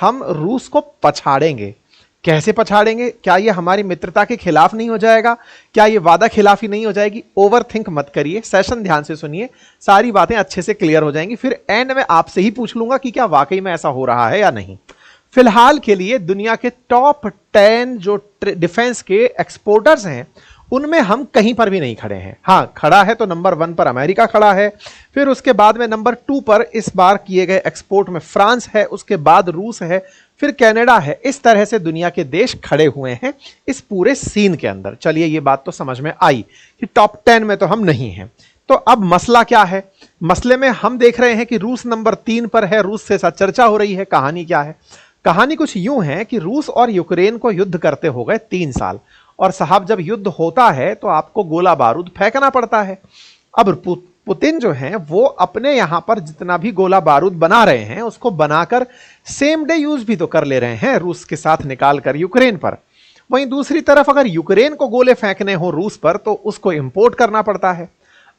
हम रूस को पछाड़ेंगे। कैसे पछाड़ेंगे? क्या ये हमारी मित्रता के खिलाफ नहीं हो जाएगा? क्या ये वादा खिलाफी नहीं हो जाएगी? ओवर थिंक मत करिए, सेशन ध्यान से सुनिए, सारी बातें अच्छे से क्लियर हो जाएंगी। फिर एंड में आपसे ही पूछ लूंगा कि क्या वाकई में ऐसा हो रहा है या नहीं। फिलहाल के लिए दुनिया के टॉप 10 जो डिफेंस के एक्सपोर्टर्स हैं उनमें हम कहीं पर भी नहीं खड़े हैं। हां, खड़ा है तो नंबर 1 पर अमेरिका खड़ा है, फिर उसके बाद में नंबर 2 पर इस बार किए गए एक्सपोर्ट में फ्रांस है, उसके बाद रूस है, फिर कनाडा है। इस तरह से दुनिया के देश खड़े हुए हैं इस पूरे सीन के अंदर। चलिए, ये बात तो समझ में आई कि टॉप 10 में तो हम नहीं हैं। तो अब मसला क्या है? मसले में हम देख रहे हैं कि रूस नंबर 3 पर है, रूस से साथ चर्चा हो रही है। कहानी क्या है? कहानी कुछ यूं है कि रूस और यूक्रेन को युद्ध करते हो गए 3 साल, और साहब जब युद्ध होता है तो आपको गोला बारूद फेंकना पड़ता है। अब पुतिन जो हैं वो अपने यहां पर जितना भी गोला बारूद बना रहे हैं उसको बनाकर सेम डे यूज भी तो कर ले रहे हैं रूस के साथ निकालकर यूक्रेन पर। वहीं दूसरी तरफ अगर यूक्रेन को गोले फेंकने हो रूस पर तो उसको इंपोर्ट करना पड़ता है।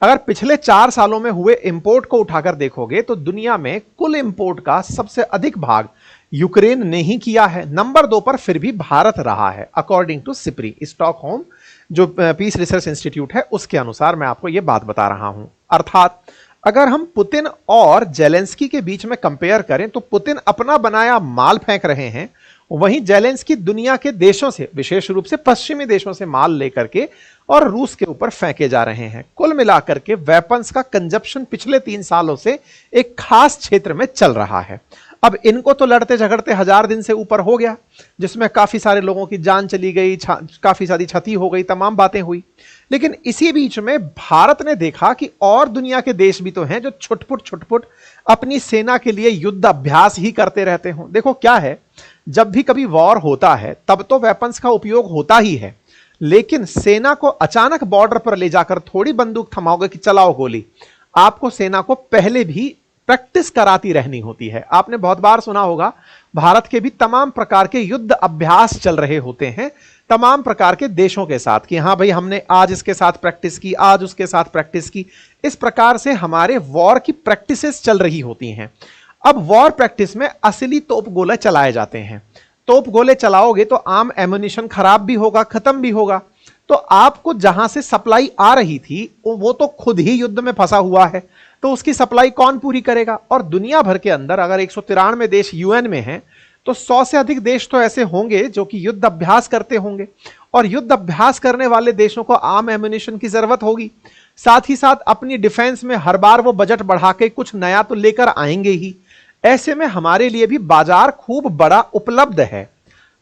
अगर पिछले 4 सालों में हुए इंपोर्ट को उठाकर देखोगे तो दुनिया में कुल इंपोर्ट का सबसे अधिक भाग यूक्रेन ने ही किया है। नंबर 2 पर फिर भी भारत रहा है, अकॉर्डिंग टू सिप्री, स्टॉकहोम जो पीस रिसर्च इंस्टीट्यूट है उसके अनुसार मैं आपको यह बात बता रहा हूं। अर्थात अगर हम पुतिन और जेलेंस्की के बीच में कंपेयर करें तो पुतिन अपना बनाया माल फेंक रहे हैं, वहीं जेलेंस्की दुनिया के देशों से, विशेष रूप से पश्चिमी देशों से माल लेकर के और रूस के ऊपर फेंके जा रहे हैं। कुल मिलाकर के वेपन्स का कंजप्शन पिछले 3 सालों से एक खास क्षेत्र में चल रहा है। अब इनको तो लड़ते झगड़ते 1000 दिन से ऊपर हो गया, जिसमें काफी सारे लोगों की जान चली गई, काफी सारी क्षति हो गई, तमाम बातें हुई। लेकिन इसी बीच में भारत ने देखा कि और दुनिया के देश भी तो हैं जो छुटपुट अपनी सेना के लिए युद्ध अभ्यास ही करते रहते हो। देखो क्या है, जब भी कभी वॉर होता है तब तो वेपन्स का उपयोग होता ही है, लेकिन सेना को अचानक बॉर्डर पर ले जाकर थोड़ी बंदूक थमाओगे कि चलाओ गोली। आपको सेना को पहले भी प्रैक्टिस कराती रहनी होती है। आपने बहुत बार सुना होगा भारत के भी तमाम प्रकार के युद्ध अभ्यास चल रहे होते हैं तमाम प्रकार के देशों के साथ कि हां भाई हमने आज इसके साथ प्रैक्टिस की, आज उसके साथ प्रैक्टिस की। इस प्रकार से हमारे वॉर की प्रैक्टिसेस चल रही होती हैं। अब वॉर प्रैक्टिस में असली तोप गोले चलाए जाते हैं। तोप गोले चलाओगे तो आम एम्युनिशन खराब भी होगा, खत्म भी होगा। तो आपको जहां से सप्लाई आ रही थी वो तो खुद ही युद्ध में फंसा हुआ है, तो उसकी सप्लाई कौन पूरी करेगा? और दुनिया भर के अंदर अगर 193 देश यूएन में हैं तो 100 से अधिक देश तो ऐसे होंगे जो कि युद्ध अभ्यास करते होंगे, और युद्ध अभ्यास करने वाले देशों को आम एम्युनिशन की जरूरत होगी। साथ ही साथ अपनी डिफेंस में हर बार वो बजट बढ़ा के कुछ नया तो लेकर आएंगे ही। ऐसे में हमारे लिए भी बाजार खूब बड़ा उपलब्ध है।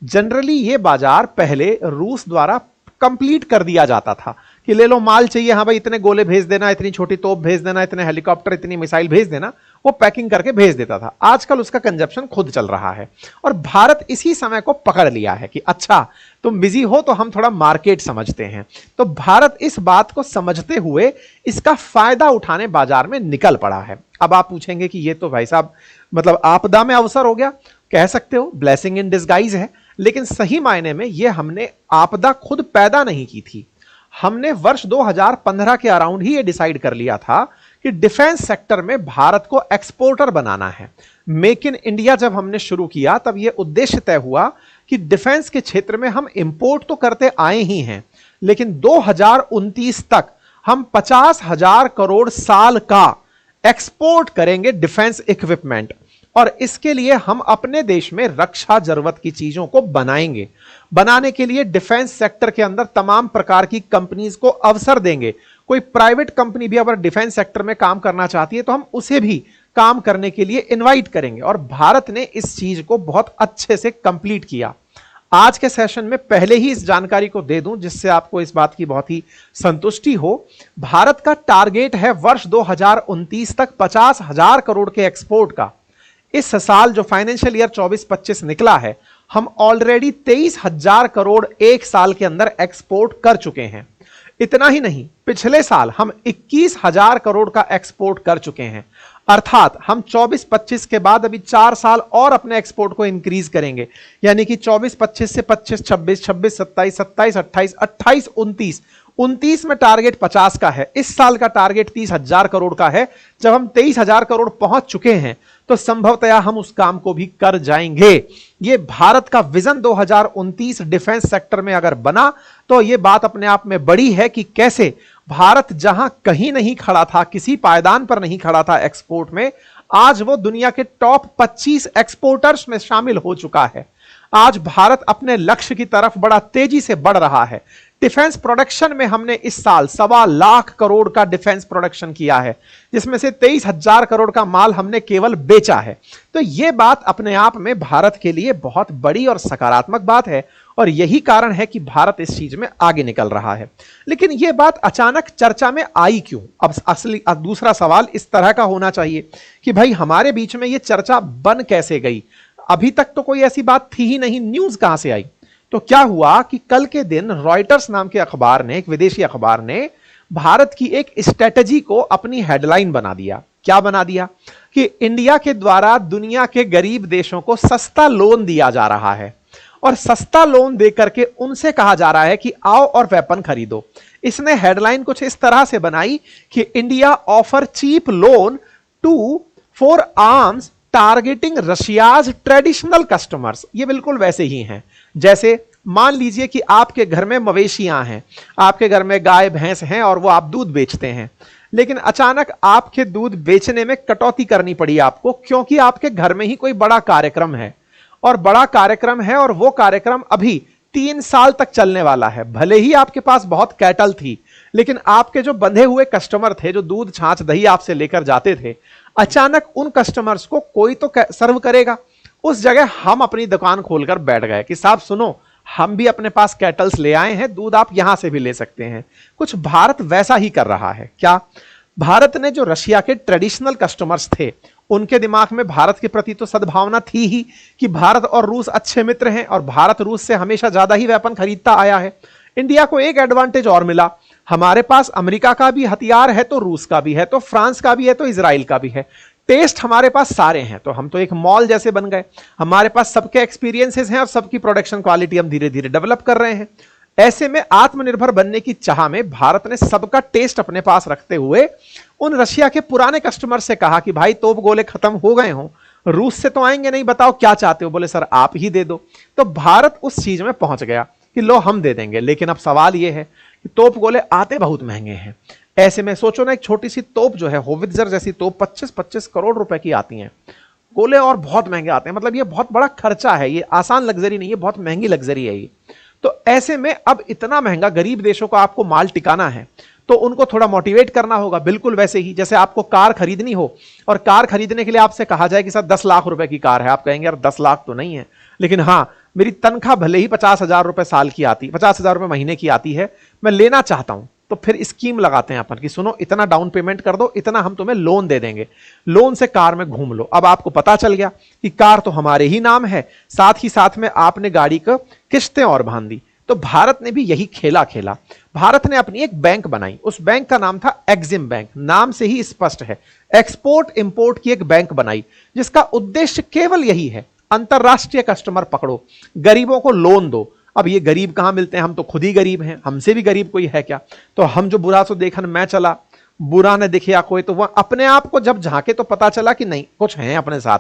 जनरली ये बाजार पहले रूस द्वारा कंप्लीट कर दिया जाता था कि ले लो माल चाहिए, हां भाई इतने गोले भेज देना, इतनी छोटी तोप भेज देना, इतने हेलीकॉप्टर, इतनी मिसाइल भेज देना, वो पैकिंग करके भेज देता था। आजकल उसका कंजप्शन खुद चल रहा है और भारत इसी समय को पकड़ लिया है कि अच्छा तुम बिजी हो तो हम थोड़ा मार्केट समझते हैं। तो भारत इस बात को समझते हुए इसका फायदा उठाने बाजार में निकल पड़ा है। अब आप पूछेंगे कि ये तो भाई साहब मतलब आपदा में अवसर हो गया, कह सकते हो ब्लेसिंग इन डिस्गाइज है, लेकिन सही मायने में ये हमने आपदा खुद पैदा नहीं की थी। हमने वर्ष 2015 के अराउंड ही ये डिसाइड कर लिया था कि डिफेंस सेक्टर में भारत को एक्सपोर्टर बनाना है। मेक इन इंडिया जब हमने शुरू किया तब यह उद्देश्य तय हुआ कि डिफेंस के क्षेत्र में हम इंपोर्ट तो करते आए ही हैं, लेकिन 2029 तक हम 50,000 करोड़ साल का एक्सपोर्ट करेंगे डिफेंस इक्विपमेंट, और इसके लिए हम अपने देश में रक्षा जरूरत की चीजों को बनाएंगे। बनाने के लिए डिफेंस सेक्टर के अंदर तमाम प्रकार की कंपनीज को अवसर देंगे। कोई प्राइवेट कंपनी भी अगर डिफेंस सेक्टर में काम करना चाहती है तो हम उसे भी काम करने के लिए इनवाइट करेंगे, और भारत ने इस चीज को बहुत अच्छे से कंप्लीट किया। आज के सेशन में पहले ही इस जानकारी को दे दूं जिससे आपको इस बात की बहुत ही संतुष्टि हो। भारत का टारगेट है वर्ष 2029 तक 50,000 करोड़ के एक्सपोर्ट का। इस साल जो फाइनेंशियल ईयर 24-25 निकला है, हम ऑलरेडी 23,000 करोड़ एक साल के अंदर एक्सपोर्ट कर चुके हैं। इतना ही नहीं, पिछले साल हम 21,000 करोड़ का एक्सपोर्ट कर चुके हैं। अर्थात हम 24-25 के बाद अभी 4 साल और अपने एक्सपोर्ट को इंक्रीज करेंगे, यानी कि 24-25 से 25-26, 26-27, 27-28, 28-29, 29 में टारगेट 50 का है, इस साल का टारगेट 30,000 करोड़ का है। जब हम 23,000 करोड़ पहुंच चुके हैं तो संभवतया हम उस काम को भी कर जाएंगे। ये भारत का विजन 2029 डिफेंस सेक्टर में अगर बना तो ये बात अपने आप में बड़ी है कि कैसे भारत जहां कहीं नहीं खड़ा था, किसी पायदान पर नहीं खड़ा था एक्सपोर्ट में, आज वो दुनिया के टॉप 25 एक्सपोर्टर्स में शामिल हो चुका है। आज भारत अपने लक्ष्य की तरफ बड़ा तेजी से बढ़ रहा है। डिफेंस प्रोडक्शन में हमने इस साल 1.25 लाख करोड़ का डिफेंस प्रोडक्शन किया है, जिसमें से 23,000 करोड़ का माल हमने केवल बेचा है। तो यह बात अपने आप में भारत के लिए बहुत बड़ी और सकारात्मक बात है, और यही कारण है कि भारत इस चीज में आगे निकल रहा है। लेकिन यह बात अचानक चर्चा में आई क्यों? अब दूसरा सवाल इस तरह का होना चाहिए कि भाई हमारे बीच में यह चर्चा बन कैसे गई? अभी तक तो कोई ऐसी बात थी ही नहीं, न्यूज कहां से आई? तो क्या हुआ कि कल के दिन रॉयटर्स नाम के अखबार ने, एक विदेशी अखबार ने, भारत की एक स्ट्रेटजी को अपनी हेडलाइन बना दिया। क्या बना दिया? कि इंडिया के द्वारा दुनिया के गरीब देशों को सस्ता लोन दिया जा रहा है, और सस्ता लोन देकर के उनसे कहा जा रहा है कि आओ और वेपन खरीदो। इसने हेडलाइन कुछ इस तरह से बनाई कि India offer cheap loan to for arms targeting Russia's traditional customers. ये बिल्कुल वैसे ही हैं जैसे मान लीजिए कि आपके घर में मवेशियां हैं, आपके घर में गाय भैंस हैं और वो आप दूध बेचते हैं, लेकिन अचानक आपके दूध बेचने में कटौती करनी पड़ी आपको, क्योंकि आपके घर में ही कोई बड़ा कार्यक्रम है, और बड़ा कार्यक्रम है और वो कार्यक्रम अभी 3 साल तक चलने वाला है। भले ही आपके पास बहुत कैटल थी, लेकिन आपके जो बंधे हुए कस्टमर थे, जो दूध छाछ दही आपसे लेकर जाते थे, अचानक उन कस्टमर्स को कोई तो सर्व करेगा। उस जगह हम अपनी दुकान खोलकर बैठ गए कि साहब सुनो, हम भी अपने पास कैटल्स ले आए हैं, दूध आप यहां से भी ले सकते हैं। कुछ भारत वैसा ही कर रहा है। क्या? भारत ने जो रशिया के ट्रेडिशनल कस्टमर्स थे, उनके दिमाग में भारत के प्रति तो सद्भावना थी ही कि भारत और रूस अच्छे मित्र हैं और भारत रूस से हमेशा ज्यादा ही वेपन खरीदता आया है। इंडिया को एक एडवांटेज और मिला, हमारे पास अमेरिका का भी हथियार है, तो रूस का भी है, तो फ्रांस का भी है, तो इजराइल का भी है। टेस्ट हमारे पास सारे हैं, तो हम तो एक मॉल जैसे बन गए। हमारे पास सबके एक्सपीरियंसेस हैं और सबकी प्रोडक्शन क्वालिटी हम धीरे धीरे डेवलप कर रहे हैं। ऐसे में आत्मनिर्भर बनने की चाह में भारत ने सबका टेस्ट अपने पास रखते हुए उन रशिया के पुराने कस्टमर से कहा कि भाई तोप गोले खत्म हो गए हों, रूस से तो आएंगे नहीं, बताओ क्या चाहते हो? बोले सर आप ही दे दो। तो भारत उस चीज में पहुंच गया कि लो हम दे देंगे। लेकिन अब सवाल यह है कि तोप गोले आते बहुत महंगे हैं। ऐसे में सोचो ना, एक छोटी सी तोप जो है, होवित्जर जैसी तोप 25-25 करोड़ रुपए की आती हैं। गोले और बहुत महंगे आते हैं। मतलब ये बहुत बड़ा खर्चा है, ये आसान लग्जरी नहीं है, बहुत महंगी लग्जरी है ये। तो ऐसे में अब इतना महंगा गरीब देशों को आपको माल टिकाना है, तो उनको थोड़ा मोटिवेट करना होगा। बिल्कुल वैसे ही जैसे आपको कार खरीदनी हो और कार खरीदने के लिए आपसे कहा जाए कि सर 10 लाख रुपए की कार है, आप कहेंगे यार 10 लाख तो नहीं है, लेकिन हाँ मेरी तनख्वाह भले ही 50,000 रुपए साल की आती, 50,000 रुपए महीने की आती है, मैं लेना चाहता हूं, तो फिर स्कीम लगाते हैं अपन कि सुनो इतना डाउन पेमेंट कर दो, इतना हम तुम्हें लोन दे देंगे, लोन से कार में घूम लो। अब आपको पता चल गया कि कार तो हमारे ही नाम है, साथ ही साथ में आपने गाड़ी को किस्तें और बांध दी। तो भारत ने भी यही खेला खेला। भारत ने अपनी एक बैंक बनाई, उस बैंक का नाम था एक्सिम बैंक। नाम से ही स्पष्ट है, एक्सपोर्ट इंपोर्ट की एक बैंक बनाई, जिसका उद्देश्य केवल यही है, अंतरराष्ट्रीय कस्टमर पकड़ो, गरीबों को लोन दो। अब ये गरीब कहां मिलते हैं? हम तो खुद ही गरीब हैं, हमसे भी गरीब कोई है क्या? तो हम जो बुरा सो देखन मैं चला, बुरा न दिखे या कोई, तो वह अपने आप को जब झांके तो पता चला कि नहीं कुछ है अपने साथ।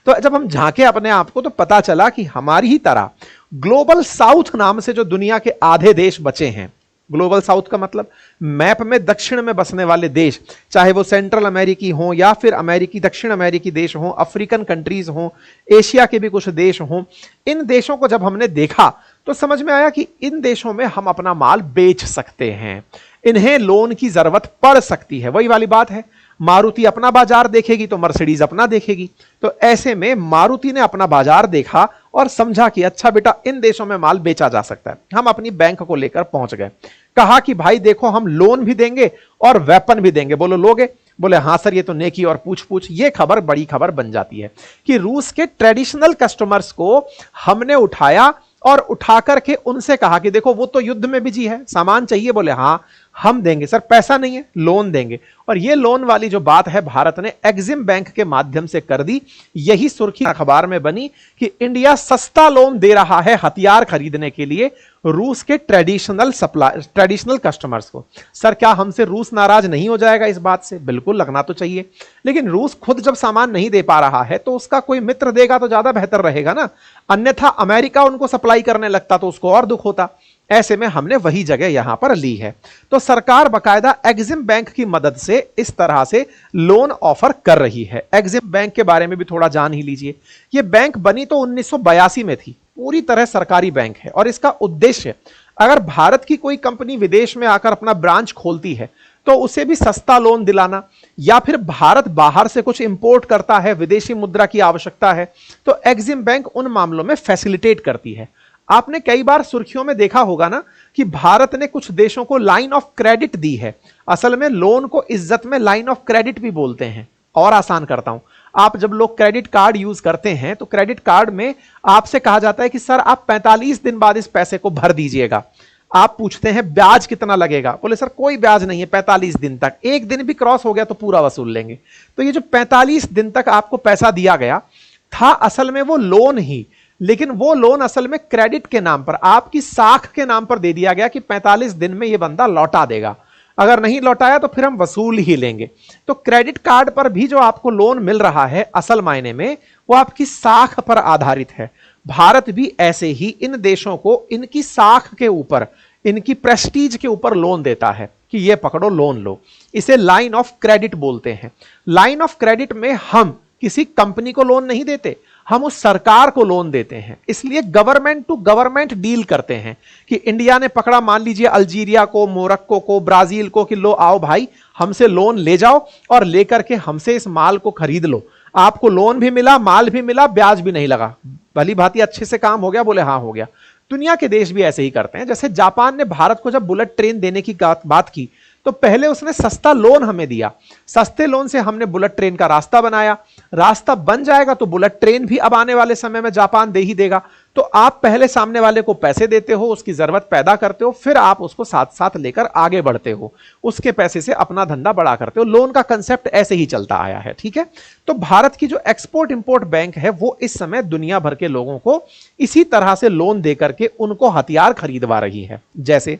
तो जब हम झांके अपने आप को तो पता चला कि हमारी ही तरह ग्लोबल साउथ नाम से जो दुनिया के आधे देश बचे हैं, ग्लोबल साउथ का मतलब मैप में दक्षिण में बसने वाले देश, चाहे वो सेंट्रल अमेरिकी हो या फिर अमेरिकी दक्षिण अमेरिकी देश हो, अफ्रीकन कंट्रीज हो, एशिया के भी कुछ देश हो, इन देशों को जब हमने देखा तो समझ में आया कि इन देशों में हम अपना माल बेच सकते हैं, इन्हें लोन की जरूरत पड़ सकती है। वही वाली बात है, मारुति अपना बाजार देखेगी तो मर्सिडीज अपना देखेगी। तो ऐसे में मारुति ने अपना बाजार देखा और समझा कि अच्छा बेटा इन देशों में माल बेचा जा सकता है। हम अपनी बैंक को लेकर पहुंच गए, कहा कि भाई देखो हम लोन भी देंगे और वेपन भी देंगे। बोलो लोगे? बोले हाँ सर ये तो नेकी और पूछ पूछ। ये खबर बड़ी खबर बन जाती है कि रूस के ट्रेडिशनल कस्टमर्स को हमने उठाया और उठा करके उनसे कहा कि देखो वो तो युद्ध में बिजी है, सामान चाहिए? बोले हाँ। हम देंगे सर, पैसा नहीं है, लोन देंगे। और ये लोन वाली जो बात है भारत ने एग्जिम बैंक के माध्यम से कर दी। यही सुर्खी अखबार में बनी कि इंडिया सस्ता लोन दे रहा है हथियार खरीदने के लिए रूस के ट्रेडिशनल कस्टमर्स को। सर क्या हमसे रूस नाराज नहीं हो जाएगा इस बात से? बिल्कुल लगना तो चाहिए, लेकिन रूस खुद जब सामान नहीं दे पा रहा है तो उसका कोई मित्र देगा तो ज्यादा बेहतर रहेगा ना। अन्यथा अमेरिका उनको सप्लाई करने लगता तो उसको और दुख होता। ऐसे में हमने वही जगह यहां पर ली है। तो सरकार बकायदा एग्जिम बैंक की मदद से इस तरह से लोन ऑफर कर रही है। एग्जिम बैंक के बारे में भी थोड़ा जान ही लीजिए। यह बैंक बनी तो 1982 में थी, पूरी तरह सरकारी बैंक है। और इसका उद्देश्य, अगर भारत की कोई कंपनी विदेश में आकर अपना ब्रांच खोलती है तो उसे भी सस्ता लोन दिलाना, या फिर भारत बाहर से कुछ इंपोर्ट करता है, विदेशी मुद्रा की आवश्यकता है, तो एग्जिम बैंक उन मामलों में फैसिलिटेट करती है। आपने कई बार सुर्खियों में देखा होगा ना कि भारत ने कुछ देशों को लाइन ऑफ क्रेडिट दी है। असल में लोन को इज्जत में लाइन ऑफ क्रेडिट भी बोलते हैं। और आसान करता हूं, आप जब लोग क्रेडिट कार्ड यूज करते हैं तो क्रेडिट कार्ड में आपसे कहा जाता है कि सर आप 45 दिन बाद इस पैसे को भर दीजिएगा। आप पूछते हैं ब्याज कितना लगेगा? बोले सर कोई ब्याज नहीं है 45 दिन तक, एक दिन भी क्रॉस हो गया तो पूरा वसूल लेंगे। तो ये जो 45 दिन तक आपको पैसा दिया गया था, असल में वो लोन ही, लेकिन वो लोन असल में क्रेडिट के नाम पर, आपकी साख के नाम पर दे दिया गया कि 45 दिन में ये बंदा लौटा देगा, अगर नहीं लौटाया तो फिर हम वसूल ही लेंगे। तो क्रेडिट कार्ड पर भी जो आपको लोन मिल रहा है असल मायने में वो आपकी साख पर आधारित है। भारत भी ऐसे ही इन देशों को इनकी साख के ऊपर, इनकी प्रेस्टीज के ऊपर लोन देता है कि ये पकड़ो लोन लो। इसे लाइन ऑफ क्रेडिट बोलते हैं। लाइन ऑफ क्रेडिट में हम किसी कंपनी को लोन नहीं देते, हम उस सरकार को लोन देते हैं। इसलिए गवर्नमेंट टू गवर्नमेंट डील करते हैं कि इंडिया ने पकड़ा मान लीजिए अल्जीरिया को, मोरक्को को, ब्राजील को कि लो आओ भाई हमसे लोन ले जाओ और लेकर के हमसे इस माल को खरीद लो। आपको लोन भी मिला, माल भी मिला, ब्याज भी नहीं लगा, भली भांति अच्छे से काम हो गया। बोले हाँ हो गया। दुनिया के देश भी ऐसे ही करते हैं। जैसे जापान ने भारत को जब बुलेट ट्रेन देने की बात की तो पहले उसने सस्ता लोन हमें दिया। सस्ते लोन से हमने बुलेट ट्रेन का रास्ता बनाया। रास्ता बन जाएगा तो बुलेट ट्रेन भी अब आने वाले समय में जापान दे ही देगा। तो आप पहले सामने वाले को पैसे देते हो, उसकी जरूरत पैदा करते हो, फिर आप उसको साथ साथ लेकर आगे बढ़ते हो, उसके पैसे से अपना धंधा बड़ा करते हो। लोन का कंसेप्ट ऐसे ही चलता आया है। ठीक है, तो भारत की जो एक्सपोर्ट इंपोर्ट बैंक है वो इस समय दुनिया भर के लोगों को इसी तरह से लोन देकर के उनको हथियार खरीदवा रही है। जैसे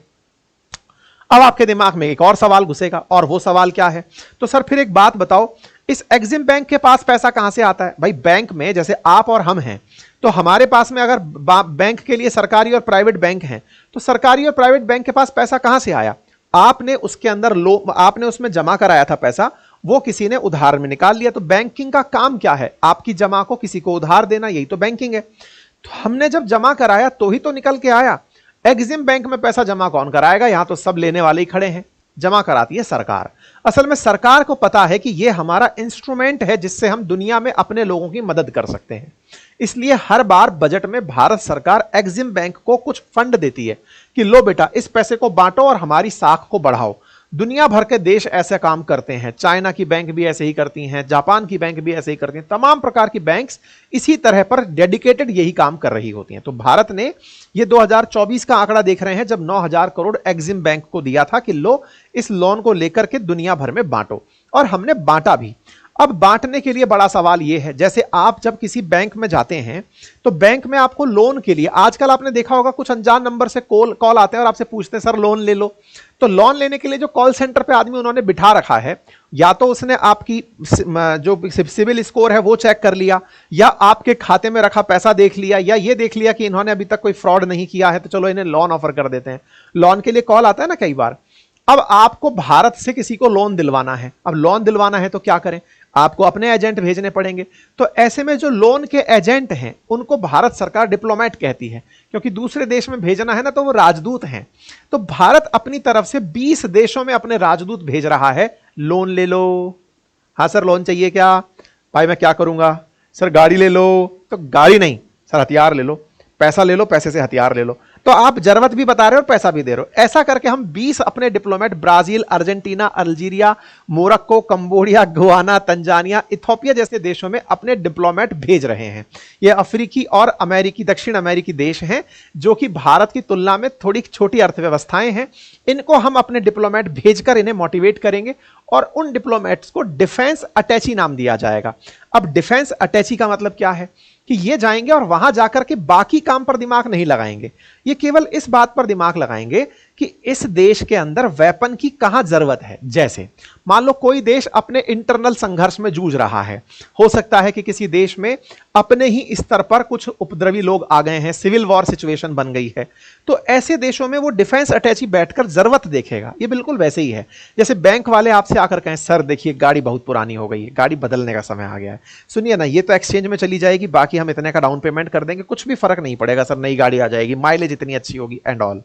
अब आपके दिमाग में एक और सवाल घुसेगा, और वो सवाल क्या है? तो सर फिर एक बात बताओ, इस एग्जिम बैंक के पास पैसा कहां से आता है? भाई बैंक में जैसे आप और हम हैं, तो हमारे पास में अगर बैंक के लिए सरकारी और प्राइवेट बैंक हैं, तो सरकारी और प्राइवेट बैंक के पास पैसा कहां से आया? आपने उसके अंदर आपने उसमें जमा कराया था पैसा, वो किसी ने उधार में निकाल लिया। तो बैंकिंग का काम क्या है? आपकी जमा को किसी को उधार देना, यही तो बैंकिंग है। तो हमने जब जमा कराया तो ही तो निकल के आया। एग्जिम बैंक में पैसा जमा कौन कराएगा? यहां तो सब लेने वाले ही खड़े हैं, जमा कराती है सरकार। असल में सरकार को पता है कि यह हमारा इंस्ट्रूमेंट है जिससे हम दुनिया में अपने लोगों की मदद कर सकते हैं। इसलिए हर बार बजट में भारत सरकार एग्जिम बैंक को कुछ फंड देती है कि लो बेटा इस पैसे को बांटो और हमारी साख को बढ़ाओ। दुनिया भर के देश ऐसे काम करते हैं। चाइना की बैंक भी ऐसे ही करती हैं, जापान की बैंक भी ऐसे ही करती हैं। तमाम प्रकार की बैंक्स इसी तरह पर डेडिकेटेड यही काम कर रही होती हैं। तो भारत ने ये 2024 का आंकड़ा देख रहे हैं जब 9,000 करोड़ एग्जिम बैंक को दिया था कि लो इस लोन को लेकर के दुनिया भर में बांटो, और हमने बांटा भी। अब बांटने के लिए बड़ा सवाल यह है, जैसे आप जब किसी बैंक में जाते हैं तो बैंक में आपको लोन के लिए, आजकल आपने देखा होगा कुछ अनजान नंबर से कॉल आते हैं और आपसे पूछते हैं सर लोन ले लो। तो लोन लेने के लिए जो कॉल सेंटर पे आदमी उन्होंने बिठा रखा है, या तो उसने आपकी जो सिविल स्कोर है वो चेक कर लिया, या आपके खाते में रखा पैसा देख लिया, या ये देख लिया कि इन्होंने अभी तक कोई फ्रॉड नहीं किया है तो चलो इन्हें लोन ऑफर कर देते हैं। लोन के लिए कॉल आता है ना कई बार। अब आपको भारत से किसी को लोन दिलवाना है। अब लोन दिलवाना है तो क्या करें? आपको अपने एजेंट भेजने पड़ेंगे। तो ऐसे में जो लोन के एजेंट हैं उनको भारत सरकार डिप्लोमेट कहती है, क्योंकि दूसरे देश में भेजना है ना तो वो राजदूत हैं। तो भारत अपनी तरफ से 20 देशों में अपने राजदूत भेज रहा है, लोन ले लो। हाँ सर लोन चाहिए क्या? भाई मैं क्या करूंगा? सर गाड़ी ले लो। तो गाड़ी नहीं सर हथियार ले लो, पैसा ले लो, पैसे से हथियार ले लो। तो आप जरूरत भी बता रहे हो और पैसा भी दे रहे हो। ऐसा करके हम 20 अपने diplomat Brazil, Argentina, Algeria, Morocco, Cambodia, Guana, Tanzania, Ethiopia जैसे देशों में अपने डिप्लोमेट भेज रहे हैं। ये अफ्रीकी और अमेरिकी, दक्षिण अमेरिकी देश हैं जो कि भारत की तुलना में थोड़ी छोटी अर्थव्यवस्थाएं हैं। इनको हम अपने डिप्लोमेट भेजकर इन्हें मोटिवेट करेंगे और उन डिप्लोमेट्स को डिफेंस अटैची नाम दिया जाएगा। अब डिफेंस अटैची का मतलब क्या है कि ये जाएंगे और वहां जाकर के बाकी काम पर दिमाग नहीं लगाएंगे, ये केवल इस बात पर दिमाग लगाएंगे कि इस देश के अंदर वेपन की कहां जरूरत है। जैसे मान लो कोई देश अपने इंटरनल संघर्ष में जूझ रहा है, हो सकता है कि किसी देश में अपने ही स्तर पर कुछ उपद्रवी लोग आ गए हैं, सिविल वॉर सिचुएशन बन गई है, तो ऐसे देशों में वो डिफेंस अटैची बैठकर जरूरत देखेगा। ये बिल्कुल वैसे ही है जैसे बैंक वाले आपसे आकर कहें सर देखिए गाड़ी बहुत पुरानी हो गई है, गाड़ी बदलने का समय आ गया है, सुनिए ना ये तो एक्सचेंज में चली जाएगी, बाकी हम इतने का डाउन पेमेंट कर देंगे, कुछ भी फर्क नहीं पड़ेगा सर, नई गाड़ी आ जाएगी, माइलेज इतनी अच्छी होगी एंड ऑल।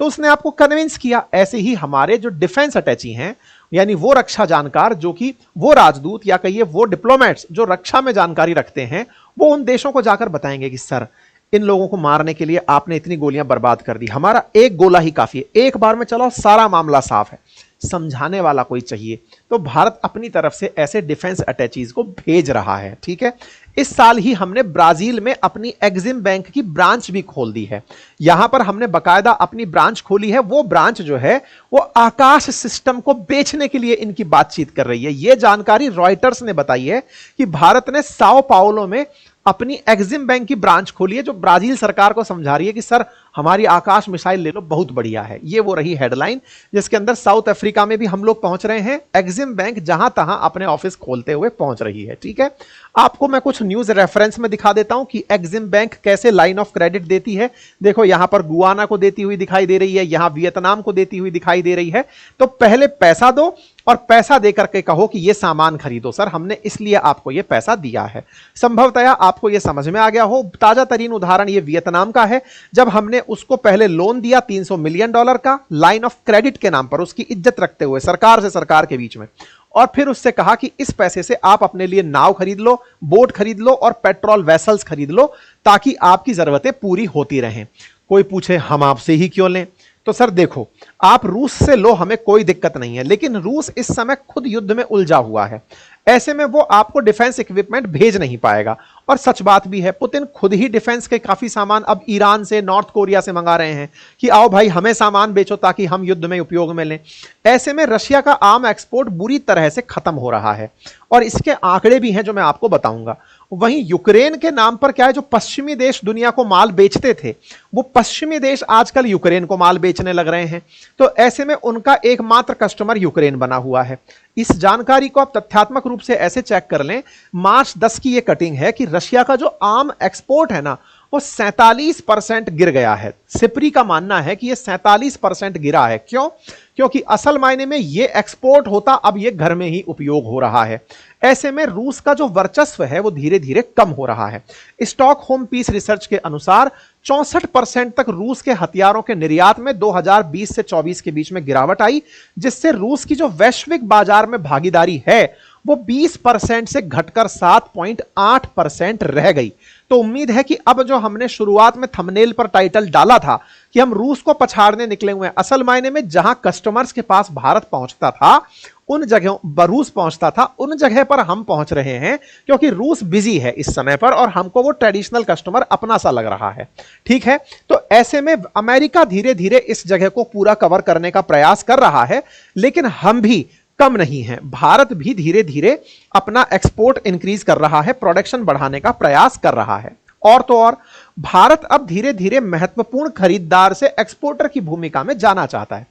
तो उसने आपको कन्विंस किया। ऐसे ही हमारे जो डिफेंस अटैची हैं, यानी वो रक्षा जानकार, जो कि वो राजदूत या कहिए वो डिप्लोमेट्स जो रक्षा में जानकारी रखते हैं, वो उन देशों को जाकर बताएंगे कि सर इन लोगों को मारने के लिए आपने इतनी गोलियां बर्बाद कर दी, हमारा एक गोला ही काफी है, एक बार में चलो सारा मामला साफ है। समझाने वाला कोई चाहिए। तो भारत अपनी तरफ से ऐसे डिफेंस अटैचीज को भेज रहा है। ठीक है, इस साल ही हमने ब्राजील में अपनी एग्जिम बैंक की ब्रांच भी खोल दी है। यहां पर हमने बकायदा अपनी ब्रांच खोली है। वो ब्रांच जो है वो आकाश सिस्टम को बेचने के लिए इनकी बातचीत कर रही है। यह जानकारी रॉयटर्स ने बताई है कि भारत ने साओ पाउलो में अपनी एग्जिम बैंक की ब्रांच खोली है, जो ब्राजील सरकार को समझा रही है कि सर हमारी आकाश मिसाइल ले लो, बहुत बढ़िया है। ये वो रही हेडलाइन जिसके अंदर साउथ अफ्रीका में भी हम लोग पहुंच रहे हैं। एग्जिम बैंक जहां तहां अपने ऑफिस खोलते हुए पहुंच रही है। ठीक है, आपको मैं कुछ न्यूज रेफरेंस में दिखा देता हूं कि एग्जिम बैंक कैसे लाइन ऑफ क्रेडिट देती है। देखो यहां पर गुआना को देती हुई दिखाई दे रही है, यहां वियतनाम को देती हुई दिखाई दे रही है। तो पहले पैसा दो और पैसा देकर के कहो कि ये सामान खरीदो सर, हमने इसलिए आपको ये पैसा दिया है। संभवतया आपको ये समझ में आ गया हो। ताजा तरीन उदाहरण ये वियतनाम का है, जब हमने उसको पहले लोन दिया $300 मिलियन का लाइन ऑफ क्रेडिट के नाम पर, उसकी इज्जत रखते हुए सरकार से सरकार के बीच में, और फिर उससे कहा कि इस पैसे से आप अपने लिए नाव खरीद लो, बोट खरीद लो और पेट्रोल वेसल्स खरीद लो ताकि आपकी जरूरतें पूरी होती रहें। कोई पूछे हम आपसे ही क्यों लें, तो सर देखो आप रूस से लो, हमें कोई दिक्कत नहीं है, लेकिन रूस इस समय खुद युद्ध में उलझा हुआ है। ऐसे में वो आपको डिफेंस इक्विपमेंट भेज नहीं पाएगा। और सच बात भी है, पुतिन खुद ही डिफेंस के काफी सामान अब ईरान से, नॉर्थ कोरिया से मंगा रहे हैं कि आओ भाई हमें सामान बेचो ताकि हम युद्ध में उपयोग में लें। ऐसे में रशिया का आर्म एक्सपोर्ट बुरी तरह से खत्म हो रहा है और इसके आंकड़े भी हैं जो मैं आपको बताऊंगा। वहीं यूक्रेन के नाम पर क्या है, जो पश्चिमी देश दुनिया को माल बेचते थे, वो पश्चिमी देश आजकल यूक्रेन को माल बेचने लग रहे हैं। तो ऐसे में उनका एकमात्र कस्टमर यूक्रेन बना हुआ है। इस जानकारी को आप तथ्यात्मक रूप से ऐसे चेक कर लें, मार्च 10 की ये कटिंग है कि रशिया का जो आर्म एक्सपोर्ट है ना, वो 47% गिर गया है। सिप्री का मानना है कि ये 47% गिरा है। क्यों? क्योंकि असल मायने में ये एक्सपोर्ट होता, अब ये घर में ही उपयोग हो रहा है। ऐसे में रूस का जो वर्चस्व है वो धीरे धीरे कम हो रहा है। स्टॉकहोम पीस रिसर्च के अनुसार 64% तक रूस के हथियारों के निर्यात में 2020 से 24 के बीच में गिरावट आई, जिससे रूस की जो वैश्विक बाजार में भागीदारी है वो 20% से घटकर 7.8% रह गई। तो उम्मीद है कि अब जो हमने शुरुआत में थंबनेल पर टाइटल डाला था कि हम रूस को पछाड़ने निकले हुए हैं, असल मायने में जहां कस्टमर्स के पास भारत पहुंचता था, उन जगहों रूस पहुंचता था, उन जगह पर हम पहुंच रहे हैं, क्योंकि रूस बिजी है इस समय पर और हमको वो ट्रेडिशनल कस्टमर अपना सा लग रहा है। ठीक है, तो ऐसे में अमेरिका धीरे धीरे इस जगह को पूरा कवर करने का प्रयास कर रहा है, लेकिन हम भी कम नहीं है। भारत भी धीरे धीरे अपना एक्सपोर्ट इंक्रीज कर रहा है, प्रोडक्शन बढ़ाने का प्रयास कर रहा है। और तो और भारत अब धीरे धीरे महत्वपूर्ण खरीदार से एक्सपोर्टर की भूमिका में जाना चाहता है।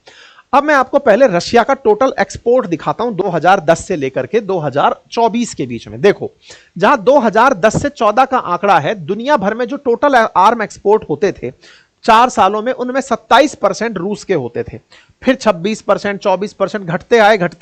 अब मैं आपको पहले रशिया का टोटल एक्सपोर्ट दिखाता हूं 2010 से लेकर के 2024 के बीच में। देखो जहां 2010 से 14 का आंकड़ा है, दुनिया भर में जो टोटल आर्म एक्सपोर्ट होते थे 4 सालों में, उनमें 27% रूस के होते थे, फिर 26%, 24% घटते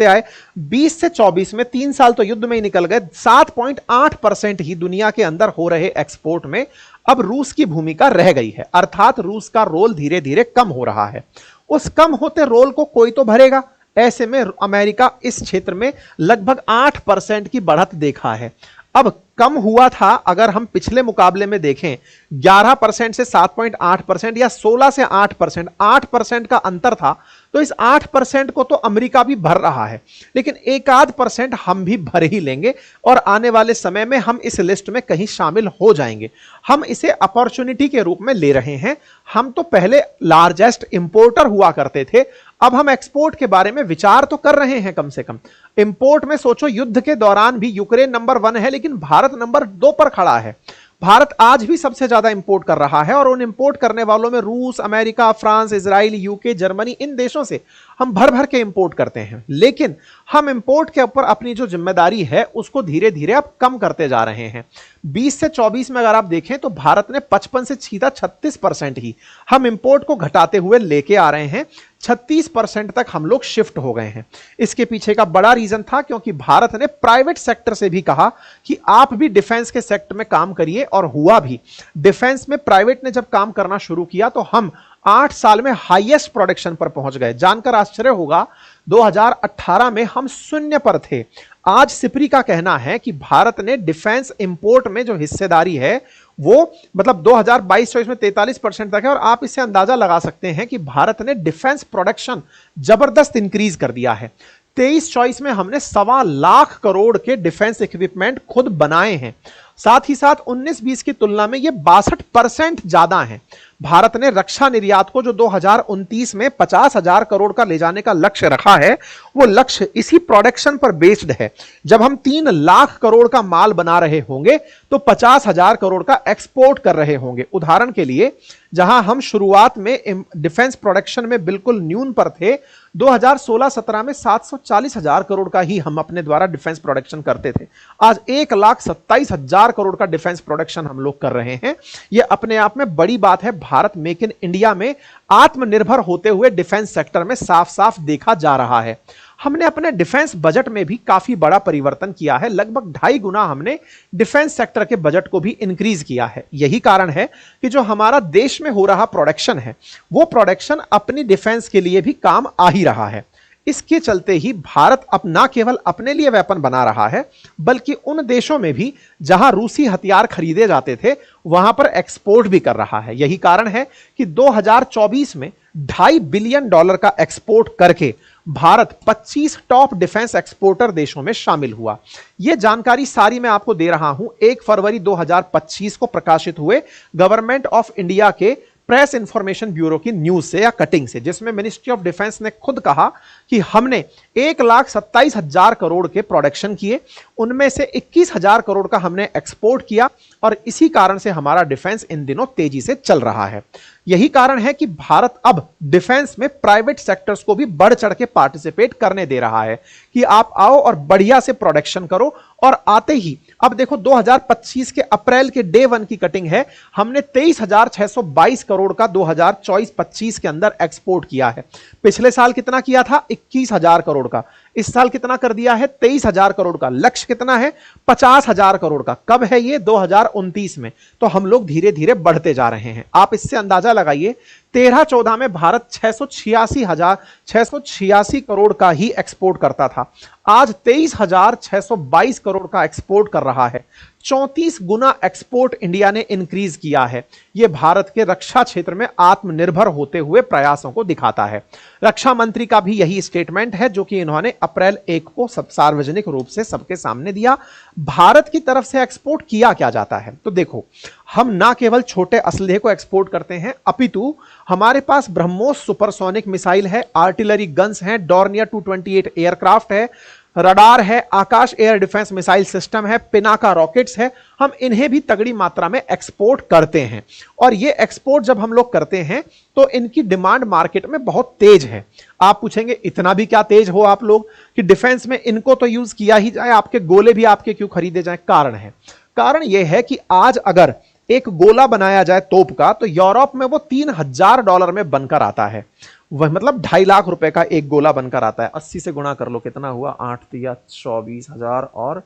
आए 20 से 24 में 3 साल तो युद्ध में ही निकल गए, 7.8% ही दुनिया के अंदर हो रहे एक्सपोर्ट में अब रूस की भूमिका रह गई है। अर्थात रूस का रोल धीरे धीरे कम हो रहा है। उस कम होते रोल को कोई तो भरेगा। ऐसे में अमेरिका इस क्षेत्र में लगभग 8% की बढ़त देखा है। अब कम हुआ था, अगर हम पिछले मुकाबले में देखें 11% से 7.8% या 16 से 8%, 8% का अंतर था। तो इस 8% को तो अमेरिका भी भर रहा है, लेकिन एक आध परसेंट हम भी भर ही लेंगे और आने वाले समय में हम इस लिस्ट में कहीं शामिल हो जाएंगे। हम इसे अपॉर्चुनिटी के रूप में ले रहे हैं। हम तो पहले लार्जेस्ट इंपोर्टर हुआ करते थे, अब हम एक्सपोर्ट के बारे में विचार तो कर रहे हैं। कम से कम इंपोर्ट में सोचो, युद्ध के दौरान भी यूक्रेन नंबर 1 है, लेकिन भारत नंबर 2 पर खड़ा है। भारत आज भी सबसे ज्यादा इंपोर्ट कर रहा है और उन इंपोर्ट करने वालों में रूस, America, France, Israel, UK, Germany, इन देशों से हम भर भर के इंपोर्ट करते हैं। लेकिन हम इंपोर्ट के ऊपर अपनी जो जिम्मेदारी है उसको धीरे धीरे अब कम करते जा रहे हैं। 20 से 24 में अगर आप देखें तो भारत ने 55 से सीधा 36% ही हम इंपोर्ट को घटाते हुए लेके आ रहे हैं। 36% तक हम लोग शिफ्ट हो गए हैं। इसके पीछे का बड़ा रीजन था क्योंकि भारत ने प्राइवेट सेक्टर से भी कहा कि आप भी डिफेंस के सेक्टर में काम करिए, और हुआ भी। डिफेंस में प्राइवेट ने जब काम करना शुरू किया तो हम 8 साल में हाईएस्ट प्रोडक्शन पर पहुंच गए। जानकर आश्चर्य होगा, 2018 में हम 0 पर थे। आज सिप्री का कहना है कि भारत ने डिफेंस इंपोर्ट में जो हिस्सेदारी है वो मतलब 2022-23 में 43% तक है, और आप इससे अंदाजा लगा सकते हैं कि भारत ने डिफेंस प्रोडक्शन जबरदस्त इंक्रीज कर दिया है। 23-24 में हमने 1.25 लाख करोड़ के डिफेंस इक्विपमेंट खुद बनाए हैं। साथ ही साथ 19-20 की तुलना में ये 62% ज्यादा है। भारत ने रक्षा निर्यात को जो 2029 में 50,000 करोड़ का ले जाने का लक्ष्य रखा है, वो लक्ष्य इसी प्रोडक्शन पर बेस्ड है। जब हम 3 लाख करोड़ का माल बना रहे होंगे तो 50,000 करोड़ का एक्सपोर्ट कर रहे होंगे। उदाहरण के लिए, जहां हम शुरुआत में डिफेंस प्रोडक्शन में बिल्कुल न्यून पर थे, 2016-17 में 740,000 करोड़ का ही हम अपने द्वारा डिफेंस प्रोडक्शन करते थे। आज 1,27,000 करोड़ का डिफेंस प्रोडक्शन हम लोग कर रहे हैं। यह अपने आप में बड़ी बात है। भारत मेक इन इंडिया में आत्मनिर्भर होते हुए डिफेंस सेक्टर में साफ साफ देखा जा रहा है। हमने अपने डिफेंस बजट में भी काफी बड़ा परिवर्तन किया है। लगभग 2.5 गुना हमने डिफेंस सेक्टर के बजट को भी इंक्रीज किया है। यही कारण है कि जो हमारा देश में हो रहा प्रोडक्शन है, वो प्रोडक्शन अपनी डिफेंस के लिए भी काम आ ही रहा है। इसके चलते ही भारत अब ना केवल अपने लिए वेपन बना रहा है, बल्कि उन देशों में भी जहां रूसी हथियार खरीदे जाते थे वहां पर एक्सपोर्ट भी कर रहा है। यही कारण है कि 2024 में $2.5 बिलियन का एक्सपोर्ट करके भारत 25 टॉप डिफेंस एक्सपोर्टर देशों में शामिल हुआ। यह जानकारी सारी मैं आपको दे रहा हूं 1 फरवरी 2025 को प्रकाशित हुए गवर्नमेंट ऑफ इंडिया के प्रेस इंफॉर्मेशन ब्यूरो की न्यूज से या कटिंग से, जिसमें मिनिस्ट्री ऑफ डिफेंस ने खुद कहा कि हमने 1,27,000 करोड़ के प्रोडक्शन किए, उनमें से 21,000 करोड़ का हमने एक्सपोर्ट किया, और इसी कारण से हमारा डिफेंस इन दिनों तेजी से चल रहा है। यही कारण है कि भारत अब डिफेंस में प्राइवेट सेक्टर्स को भी बढ़ चढ़ के पार्टिसिपेट करने दे रहा है कि आप आओ और बढ़िया से प्रोडक्शन करो। और आते ही अब देखो 2025 के अप्रैल के डे 1 की कटिंग है, हमने 23,622 करोड़ का 2024-25 के अंदर एक्सपोर्ट किया है। पिछले साल कितना किया था? 21,000 करोड़ का। इस साल कितना कर दिया है? 23,000 करोड़ का। लक्ष्य कितना है? 50,000 करोड़ का। कब है ये? 2029 में। तो हम लोग धीरे धीरे बढ़ते जा रहे हैं। आप इससे अंदाजा लगाइए, 13-14 में भारत 686 करोड़ का ही एक्सपोर्ट करता था, आज 23,622 करोड़ का एक्सपोर्ट कर रहा है। 34 गुना एक्सपोर्ट इंडिया ने इंक्रीज किया है। यह भारत के रक्षा क्षेत्र में आत्मनिर्भर होते हुए प्रयासों को दिखाता है। रक्षा मंत्री का भी यही स्टेटमेंट है जो कि इन्होंने अप्रैल 1 को सब सार्वजनिक रूप से सबके सामने दिया। भारत की तरफ से एक्सपोर्ट किया क्या जाता है? तो देखो, हम ना केवल छोटे असलहे को एक्सपोर्ट करते हैं, अपितु हमारे पास ब्रह्मोस सुपरसोनिक मिसाइल है, आर्टिलरी गन्स हैं, डॉर्नियर 228 एयरक्राफ्ट है, रडार है, आकाश एयर डिफेंस मिसाइल सिस्टम है, पिनाका रॉकेट्स है। हम इन्हें भी तगड़ी मात्रा में एक्सपोर्ट करते हैं, और ये एक्सपोर्ट जब हम लोग करते हैं तो इनकी डिमांड मार्केट में बहुत तेज है। आप पूछेंगे इतना भी क्या तेज हो आप लोग कि डिफेंस में इनको तो यूज किया ही जाए, आपके गोले भी आपके क्यों खरीदे जाए? कारण यह है कि आज अगर एक गोला बनाया जाए तोप का, तो यूरोप में वो $3,000 में बनकर आता है। वह मतलब 2.5 लाख रुपए का एक गोला बनकर आता है। 80 से गुणा कर लो, कितना हुआ? 8 या 24,000 और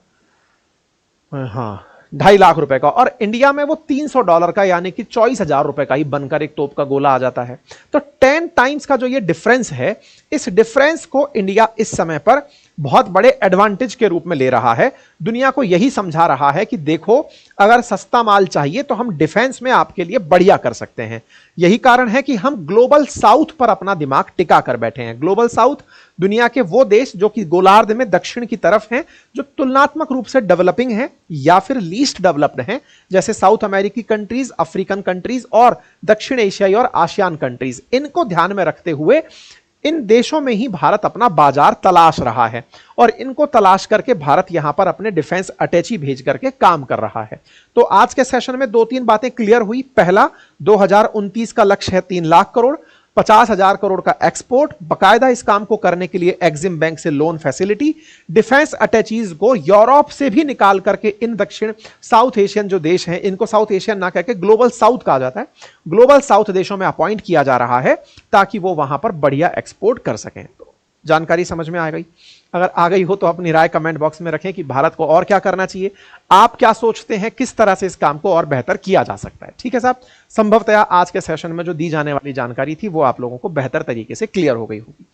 हाँ 2.5 लाख रुपए का। और इंडिया में वो $300 का यानी कि 24,000 रुपए का ही बनकर एक तोप का गोला आ जाता है। तो 10 टाइम्स का जो ये डिफरेंस है, इस डिफरेंस को इंडिया इस समय पर बहुत बड़े एडवांटेज के रूप में ले रहा है। दुनिया को यही समझा रहा है कि देखो, अगर सस्ता माल चाहिए तो हम डिफेंस में आपके लिए बढ़िया कर सकते हैं। यही कारण है कि हम ग्लोबल साउथ पर अपना दिमाग टिका कर बैठे हैं। ग्लोबल साउथ दुनिया के वो देश जो कि गोलार्ध में दक्षिण की तरफ हैं, जो तुलनात्मक रूप से डेवलपिंग हैं या फिर लीस्ट डेवलप्ड हैं, जैसे साउथ अमेरिकी कंट्रीज, अफ्रीकन कंट्रीज और दक्षिण एशियाई और आसियान कंट्रीज। इनको ध्यान में रखते हुए इन देशों में ही भारत अपना बाजार तलाश रहा है और इनको तलाश करके भारत यहां पर अपने डिफेंस अटैची भेज करके काम कर रहा है। तो आज के सेशन में 2-3 बातें क्लियर हुई। पहला, 2029 का लक्ष्य है 3 लाख करोड़, 50,000 करोड़ का एक्सपोर्ट, बकायदा इस काम को करने के लिए एग्जिम बैंक से लोन फैसिलिटी, डिफेंस अटैचीज को यूरोप से भी निकाल करके इन दक्षिण साउथ एशियन जो देश हैं, इनको साउथ एशियन ना कहकर ग्लोबल साउथ कहा जाता है, ग्लोबल साउथ देशों में अपॉइंट किया जा रहा है ताकि वो वहां पर बढ़िया एक्सपोर्ट कर सकें। तो जानकारी समझ में आ गई? अगर आ गई हो तो अपनी राय कमेंट बॉक्स में रखें कि भारत को और क्या करना चाहिए, आप क्या सोचते हैं, किस तरह से इस काम को और बेहतर किया जा सकता है। ठीक है साहब, संभवतया आज के सेशन में जो दी जाने वाली जानकारी थी वो आप लोगों को बेहतर तरीके से क्लियर हो गई होगी।